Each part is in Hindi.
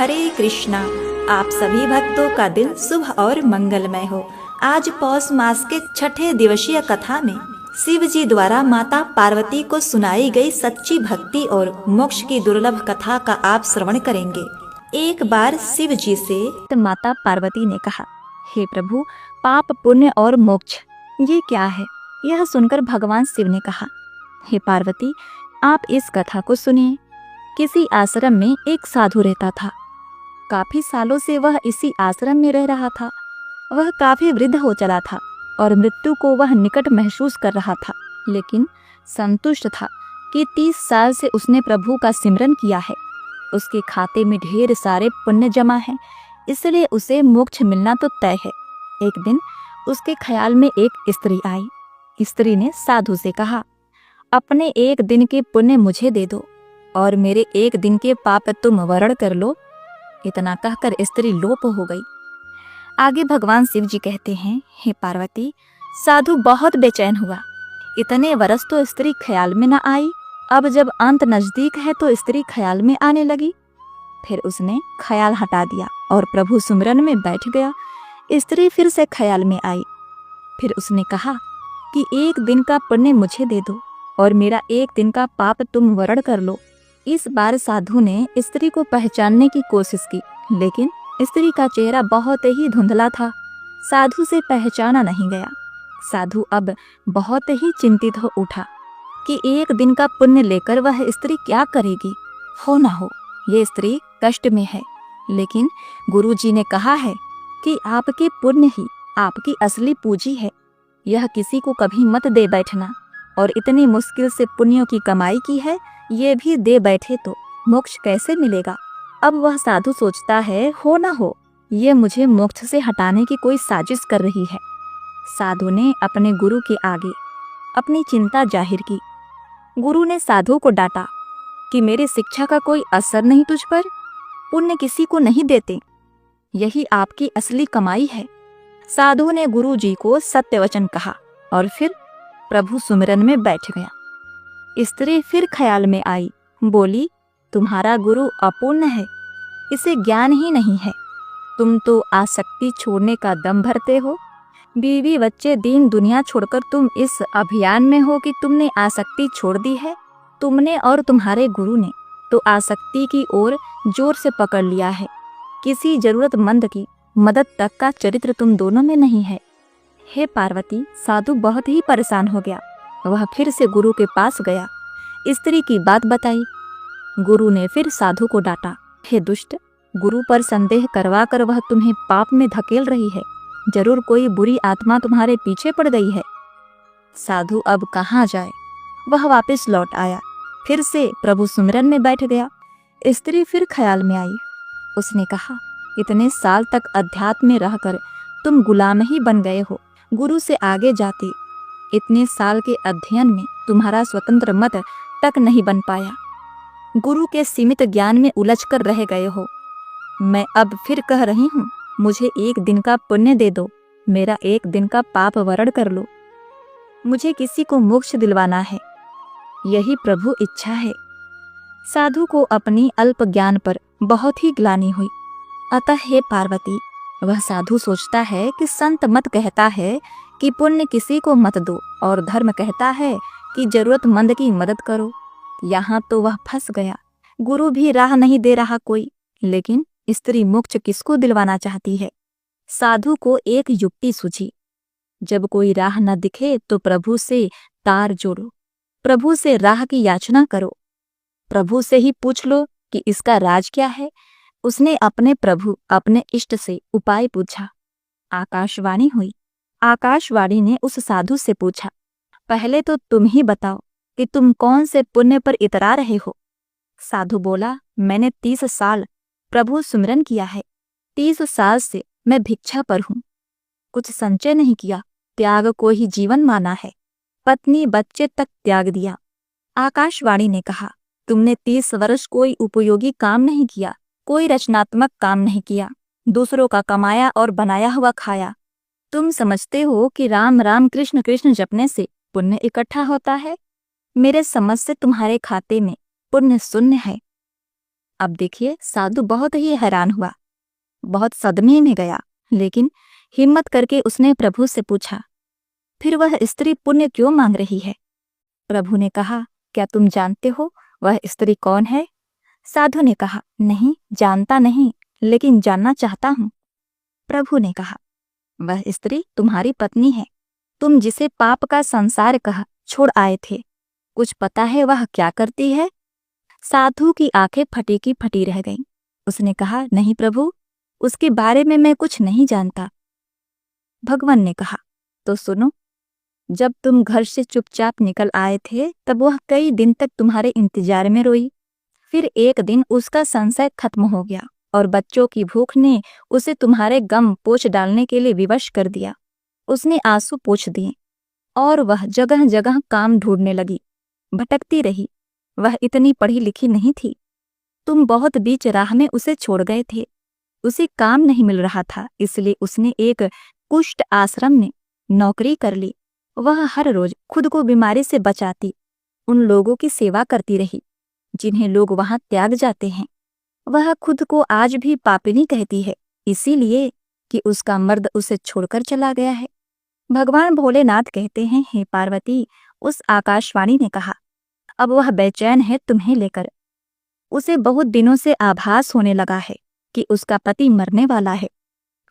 हरे कृष्णा। आप सभी भक्तों का दिन शुभ और मंगलमय हो। आज पौष मास के छठे दिवसीय कथा में शिव जी द्वारा माता पार्वती को सुनाई गई सच्ची भक्ति और मोक्ष की दुर्लभ कथा का आप श्रवण करेंगे। एक बार शिव जी से माता पार्वती ने कहा, हे प्रभु, पाप पुण्य और मोक्ष ये क्या है? यह सुनकर भगवान शिव ने कहा, हे पार्वती, आप इस कथा को सुनिए। किसी आश्रम में एक साधु रहता था। काफी सालों से वह इसी आश्रम में रह रहा था। वह काफी वृद्ध हो चला था और मृत्यु को वह निकट महसूस कर रहा था, लेकिन संतुष्ट था कि 30 साल से उसने प्रभु का सिमरन किया है। उसके खाते में ढेर सारे पुण्य जमा हैं, इसलिए उसे मोक्ष मिलना तो तय है। एक दिन उसके ख्याल में एक स्त्री आई। स्त्री ने साधु से कहा, अपने एक दिन के पुण्य मुझे दे दो और मेरे एक दिन के पाप तुम वरण कर लो। इतना कहकर स्त्री लोप हो गई। आगे भगवान शिव जी कहते हैं, हे पार्वती, साधु बहुत बेचैन हुआ। इतने वर्ष तो स्त्री ख्याल में न आई, अब जब अंत नजदीक है तो स्त्री ख्याल में आने लगी। फिर उसने ख्याल हटा दिया और प्रभु सुमिरन में बैठ गया। स्त्री फिर से ख्याल में आई। फिर उसने कहा कि एक दिन का पुण्य मुझे दे दो और मेरा एक दिन का पाप तुम वरण कर लो। इस बार साधु ने स्त्री को पहचानने की कोशिश की, लेकिन स्त्री का चेहरा बहुत ही धुंधला था। साधु से पहचाना नहीं गया। साधु अब बहुत ही चिंतित हो उठा कि एक दिन का पुण्य लेकर वह स्त्री क्या करेगी। हो ना हो, ये स्त्री कष्ट में है, लेकिन गुरुजी ने कहा है कि आपके पुण्य ही आपकी असली पूंजी है। यह किसी को कभी मत दे बैठना, और इतनी मुश्किल से पुण्यों की कमाई की है, ये भी दे बैठे तो मोक्ष कैसे मिलेगा। अब वह साधु सोचता है, हो ना हो ये मुझे मोक्ष से हटाने की कोई साजिश कर रही है। साधु ने अपने गुरु के आगे अपनी चिंता जाहिर की। गुरु ने साधु को डांटा कि मेरी शिक्षा का कोई असर नहीं तुझ पर, पुण्य किसी को नहीं देते, यही आपकी असली कमाई है। साधु ने गुरु जी को सत्य वचन कहा और फिर प्रभु सुमिरन में बैठ गया। स्त्री फिर ख्याल में आई, बोली, तुम्हारा गुरु अपूर्ण है, इसे ज्ञान ही नहीं है। तुम तो आसक्ति छोड़ने का दम भरते हो। बीवी बच्चे दीन दुनिया छोड़कर तुम इस अभियान में हो कि तुमने आसक्ति छोड़ दी है। तुमने और तुम्हारे गुरु ने तो आसक्ति की ओर जोर से पकड़ लिया है। किसी जरूरतमंद की मदद तक का चरित्र तुम दोनों में नहीं है। हे पार्वती, साधु बहुत ही परेशान हो गया। वह फिर से गुरु के पास गया, स्त्री की बात बताई। गुरु ने फिर साधु को डांटा, हे दुष्ट, गुरु पर संदेह करवा कर वह तुम्हें पाप में धकेल रही है। जरूर कोई बुरी आत्मा तुम्हारे पीछे पड़ गई है। साधु अब कहाँ जाए। वह वापस लौट आया, फिर से प्रभु सुमिरन में बैठ गया। स्त्री फिर ख्याल में आई। उसने कहा, इतने साल तक अध्यात्म में रहकर तुम गुलाम ही बन गए हो। गुरु से आगे जाते इतने साल के अध्ययन में तुम्हारा स्वतंत्र मत तक नहीं बन पाया। गुरु के सीमित ज्ञान में उलझकर रह गए हो। मैं अब फिर कह रही हूँ, मुझे एक दिन का पुण्य दे दो, मेरा एक दिन का पाप वरण कर लो। मुझे किसी को मोक्ष दिलवाना है, यही प्रभु इच्छा है। साधु को अपनी अल्प ज्ञान पर बहुत ही ग्लानि हुई। अतः हे पार्वती, वह साधु सोचता है कि संत मत कहता है कि पुण्य किसी को मत दो, और धर्म कहता है कि जरूरतमंद की मदद करो। यहाँ तो वह फंस गया। गुरु भी राह नहीं दे रहा कोई, लेकिन स्त्री मोक्ष किसको दिलवाना चाहती है। साधु को एक युक्ति सूझी। जब कोई राह न दिखे तो प्रभु से तार जोड़ो, प्रभु से राह की याचना करो, प्रभु से ही पूछ लो कि इसका राज क्या है। उसने अपने प्रभु, अपने इष्ट से उपाय पूछा। आकाशवाणी हुई। आकाशवाणी ने उस साधु से पूछा, पहले तो तुम ही बताओ कि तुम कौन से पुण्य पर इतरा रहे हो। साधु बोला, मैंने 30 साल प्रभु सुमिरन किया है। 30 साल से मैं भिक्षा पर हूँ, कुछ संचय नहीं किया, त्याग को ही जीवन माना है, पत्नी बच्चे तक त्याग दिया। आकाशवाणी ने कहा, तुमने 30 वर्ष कोई उपयोगी काम नहीं किया, कोई रचनात्मक काम नहीं किया, दूसरों का कमाया और बनाया हुआ खाया। तुम समझते हो कि राम राम कृष्ण कृष्ण जपने से पुण्य इकट्ठा होता है। मेरे समझ से तुम्हारे खाते में पुण्य शून्य है। अब देखिए, साधु बहुत ही हैरान हुआ, बहुत सदमे में गया, लेकिन हिम्मत करके उसने प्रभु से पूछा, फिर वह स्त्री पुण्य क्यों मांग रही है? प्रभु ने कहा, क्या तुम जानते हो वह स्त्री कौन है? साधु ने कहा, नहीं, जानता नहीं, लेकिन जानना चाहता हूँ। प्रभु ने कहा, वह स्त्री तुम्हारी पत्नी है, तुम जिसे पाप का संसार कहा छोड़ आए थे। कुछ पता है वह क्या करती है? साधु की आंखें फटी की फटी रह गईं। उसने कहा, नहीं प्रभु, उसके बारे में मैं कुछ नहीं जानता। भगवान ने कहा, तो सुनो, जब तुम घर से चुपचाप निकल आए थे तब वह कई दिन तक तुम्हारे इंतजार में रोई। फिर एक दिन उसका संशय खत्म हो गया और बच्चों की भूख ने उसे तुम्हारे गम पोंछ डालने के लिए विवश कर दिया। उसने आंसू पोंछ दिए और वह जगह जगह काम ढूंढने लगी, भटकती रही। वह इतनी पढ़ी लिखी नहीं थी। तुम बहुत बीच राह में उसे छोड़ गए थे। उसे काम नहीं मिल रहा था, इसलिए उसने एक कुष्ठ आश्रम में नौकरी कर ली। वह हर रोज खुद को बीमारी से बचाती, उन लोगों की सेवा करती रही जिन्हें लोग वहां त्याग जाते हैं। वह खुद को आज भी पापिनी कहती है, इसीलिए कि उसका मर्द उसे छोड़कर चला गया है। भगवान भोलेनाथ कहते हैं, हे पार्वती, उस आकाशवाणी ने कहा, अब वह बेचैन है तुम्हें लेकर। उसे बहुत दिनों से आभास होने लगा है कि उसका पति मरने वाला है।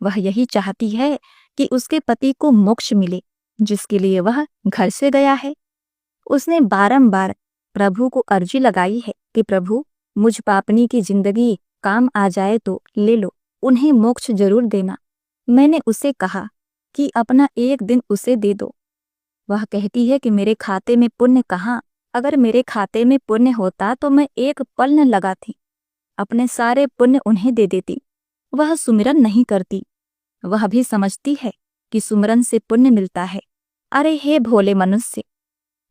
वह यही चाहती है कि उसके पति को मोक्ष मिले, जिसके लिए वह घर से गया है। उसने बारंबार प्रभु को अर्जी लगाई है कि प्रभु, मुझ पापनी की जिंदगी काम आ जाए तो ले लो, उन्हें मोक्ष जरूर देना। मैंने उसे कहा कि अपना एक दिन उसे दे दो। वह कहती है कि मेरे खाते में पुण्य कहाँ? अगर मेरे खाते में पुण्य होता तो मैं एक पल न लगाती, अपने सारे पुण्य उन्हें दे देती। वह सुमिरन नहीं करती। वह भी समझती है कि सुमिरन से पुण्य मिलता है। अरे हे भोले मनुष्य,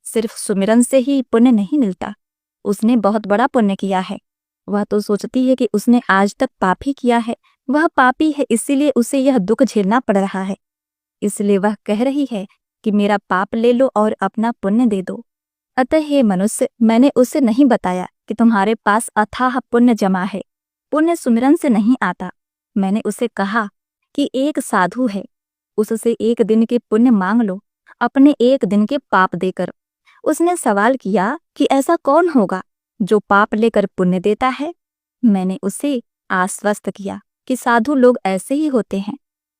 सिर्फ सुमिरन से ही पुण्य नहीं मिलता। उसने बहुत बड़ा पुण्य किया है। वह तो सोचती है कि उसने आज तक पाप ही किया है। वह पापी है, इसीलिए उसे यह दुख झेलना पड़ रहा है। इसलिए वह कह रही है कि मेरा पाप ले लो और अपना पुण्य दे दो। अतः हे मनुष्य, मैंने उसे नहीं बताया कि तुम्हारे पास अथाह पुण्य जमा है। पुण्य सुमिरन से नहीं आता। मैंने उसे कहा कि एक साधु है, उससे एक दिन के पुण्य मांग लो, अपने एक दिन के पाप देकर। उसने सवाल किया कि ऐसा कौन होगा जो पाप लेकर पुण्य देता है? मैंने उसे आश्वस्त किया कि साधु लोग ऐसे ही होते हैं।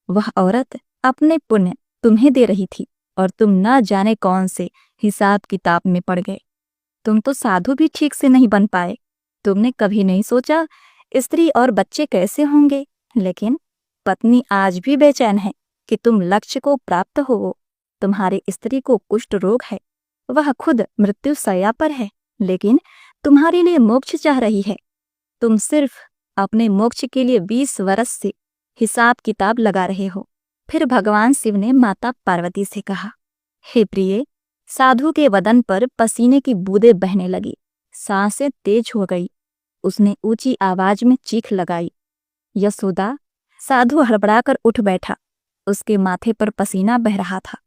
वह औरत अपने पुण्य तुम्हें दे रही थी और तुम न जाने कौन से हिसाब किताब में पड़ गए। तुम तो साधु भी ठीक से नहीं बन पाए। तुमने कभी नहीं सोचा स्त्री और बच्चे कैसे होंगे, लेकिन पत्नी आज भी बेचैन है कि तुम लक्ष्य को प्राप्त हो। तुम्हारी स्त्री को कुष्ठ रोग है, वह खुद मृत्यु शैया पर है, लेकिन तुम्हारे लिए मोक्ष चाह रही है। तुम सिर्फ अपने मोक्ष के लिए 20 वर्ष से हिसाब किताब लगा रहे हो। फिर भगवान शिव ने माता पार्वती से कहा, हे प्रिय, साधु के बदन पर पसीने की बूंदें बहने लगी, सांसें तेज हो गई। उसने ऊंची आवाज में चीख लगाई। यशोदा, साधु हड़बड़ाकर उठ बैठा। उसके माथे पर पसीना बह रहा था।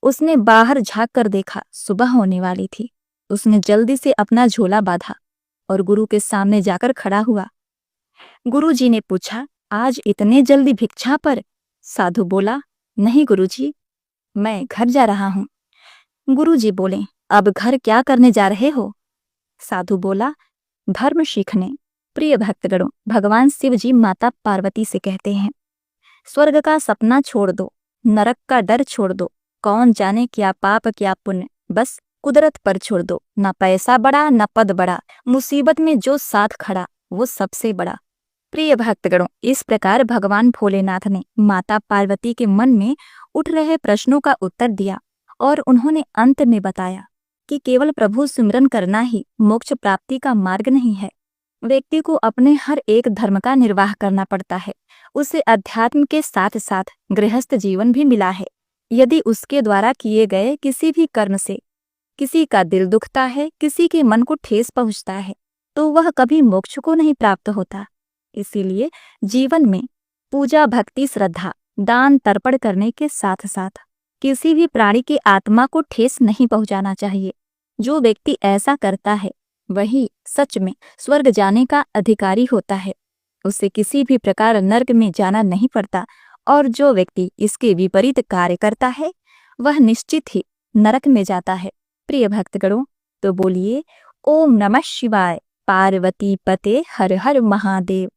उसने बाहर झांक कर देखा, सुबह होने वाली थी। उसने जल्दी से अपना झोला बांधा और गुरु के सामने जाकर खड़ा हुआ। गुरुजी ने पूछा, आज इतने जल्दी भिक्षा पर? साधु बोला, नहीं गुरुजी, मैं घर जा रहा हूँ। गुरुजी बोले, अब घर क्या करने जा रहे हो? साधु बोला, धर्म सीखने। प्रिय भक्तगणों, भगवान शिव जी माता पार्वती से कहते हैं, स्वर्ग का सपना छोड़ दो, नरक का डर छोड़ दो, कौन जाने क्या पाप क्या पुण्य, बस कुदरत पर छोड़ दो। न पैसा बड़ा न पद बड़ा, मुसीबत में जो साथ खड़ा वो सबसे बड़ा। प्रिय भक्तगणों, इस प्रकार भगवान भोलेनाथ ने माता पार्वती के मन में उठ रहे प्रश्नों का उत्तर दिया और उन्होंने अंत में बताया कि केवल प्रभु सिमरन करना ही मोक्ष प्राप्ति का मार्ग नहीं है। व्यक्ति को अपने हर एक धर्म का निर्वाह करना पड़ता है। उसे अध्यात्म के साथ साथ गृहस्थ जीवन भी मिला है। यदि उसके द्वारा किए गए किसी भी कर्म से किसी का दिल दुखता है, किसी के मन को ठेस पहुंचता है, तो वह कभी मोक्ष को नहीं प्राप्त होता। इसीलिए जीवन में पूजा, भक्ति, श्रद्धा, दान, तर्पण करने के साथ साथ किसी भी प्राणी की आत्मा को ठेस नहीं पहुंचाना चाहिए। जो व्यक्ति ऐसा करता है वही सच में स्वर्ग जाने का अधिकारी होता है। उसे किसी भी प्रकार नरक में जाना नहीं पड़ता, और जो व्यक्ति इसके विपरीत कार्य करता है वह निश्चित ही नरक में जाता है। प्रिय भक्तगणों, तो बोलिए ओम नमः शिवाय। पार्वती पते हर हर महादेव।